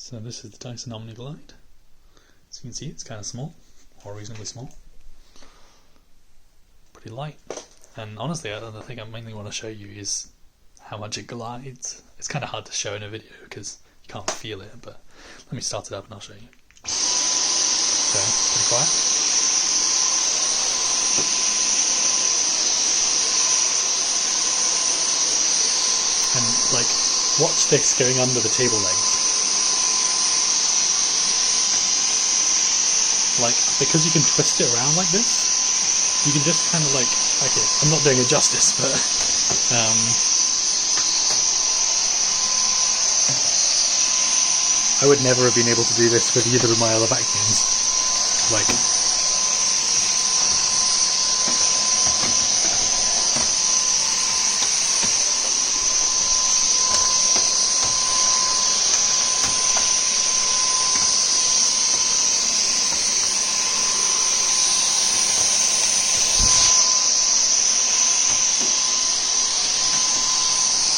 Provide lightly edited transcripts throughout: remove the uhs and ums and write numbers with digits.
So this is the Dyson Omni-glide. As you can see, it's kind of small, or reasonably small. Pretty light. And honestly, the thing I mainly want to show you is how much it glides. It's kind of hard to show in a video because you can't feel it, but let me start it up and I'll show you. So, pretty quiet. And like, watch this going under the table legs. Like, because you can twist it around like this, you can just kind of like, okay, I'm not doing it justice, but I would never have been able to do this with either of my other vacuums. Like,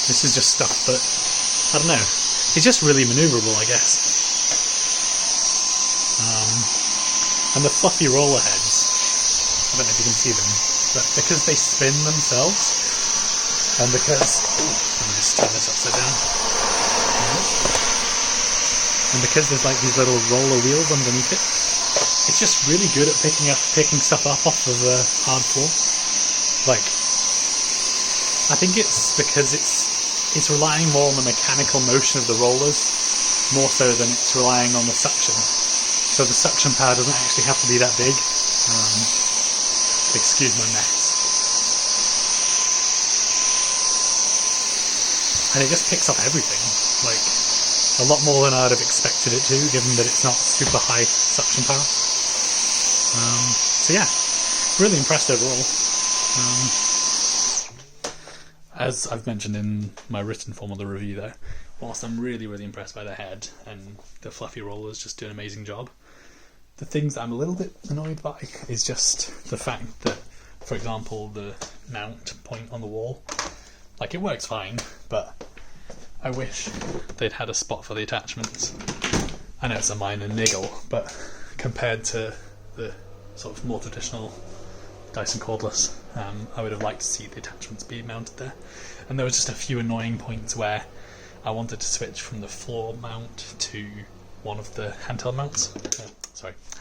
this is just stuff that, I don't know, it's just really manoeuvrable, I guess. And the fluffy roller heads, I don't know if you can see them, but because they spin themselves, and because, let me just turn this upside down, and because there's like these little roller wheels underneath it, it's just really good at picking stuff up off of the hard floor. Like, I think it's because it's relying more on the mechanical motion of the rollers, more so than it's relying on the suction. So the suction power doesn't actually have to be that big. Excuse my mess. And it just picks up everything, like a lot more than I would have expected it to, given that it's not super high suction power. So yeah, really impressed overall. As I've mentioned in my written form of the review though, whilst I'm really impressed by the head and the fluffy rollers just do an amazing job, the things that I'm a little bit annoyed by is just the fact that, for example, the mount point on the wall, like, it works fine, but I wish they'd had a spot for the attachments. I know it's a minor niggle, but compared to the sort of more traditional Dyson cordless, I would have liked to see the attachments be mounted there. And there was just a few annoying points where I wanted to switch from the floor mount to one of the handheld mounts,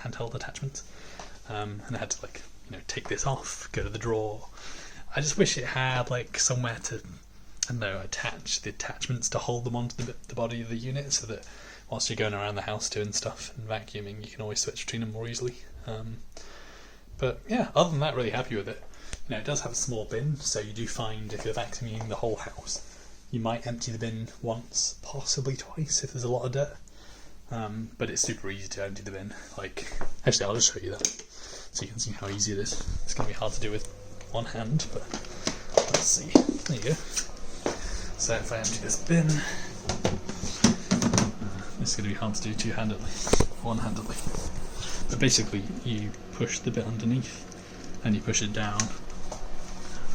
handheld attachments, and I had to, like, you know, take this off, go to the drawer. I just wish it had like somewhere to, I don't know, attach the attachments to hold them onto the body of the unit, so that whilst you're going around the house doing stuff and vacuuming, you can always switch between them more easily. But yeah, other than that, really happy with it. You know, it does have a small bin, so you do find if you're vacuuming the whole house, you might empty the bin once, possibly twice if there's a lot of dirt. But it's super easy to empty the bin. Like, actually, I'll just show you that so you can see how easy it is. It's going to be hard to do with one hand, but let's see. There you go. So if I empty this bin, this is going to be hard to do one-handedly. But basically, you push the bit underneath and you push it down.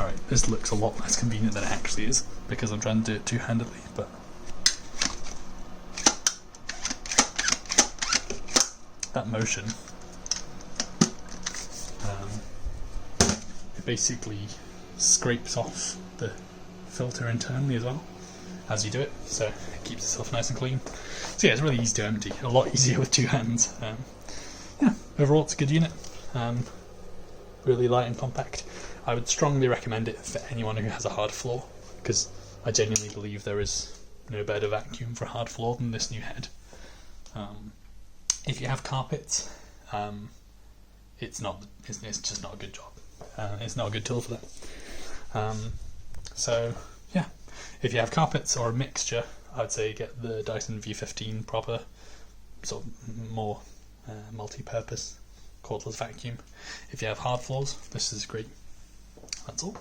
Alright, this looks a lot less convenient than it actually is because I'm trying to do it two-handedly, but that motion, it basically scrapes off the filter internally as well as you do it, so it keeps itself nice and clean. So yeah, it's really easy to empty, a lot easier with two hands. Yeah, overall it's a good unit, really light and compact. I would strongly recommend it for anyone who has a hard floor, because I genuinely believe there is no better vacuum for a hard floor than this new head. If you have carpets, it's just not a good job. It's not a good tool for that. So yeah, if you have carpets or a mixture, I'd say get the Dyson V15 proper, sort of more multi-purpose cordless vacuum. If you have hard floors, this is great. That's all.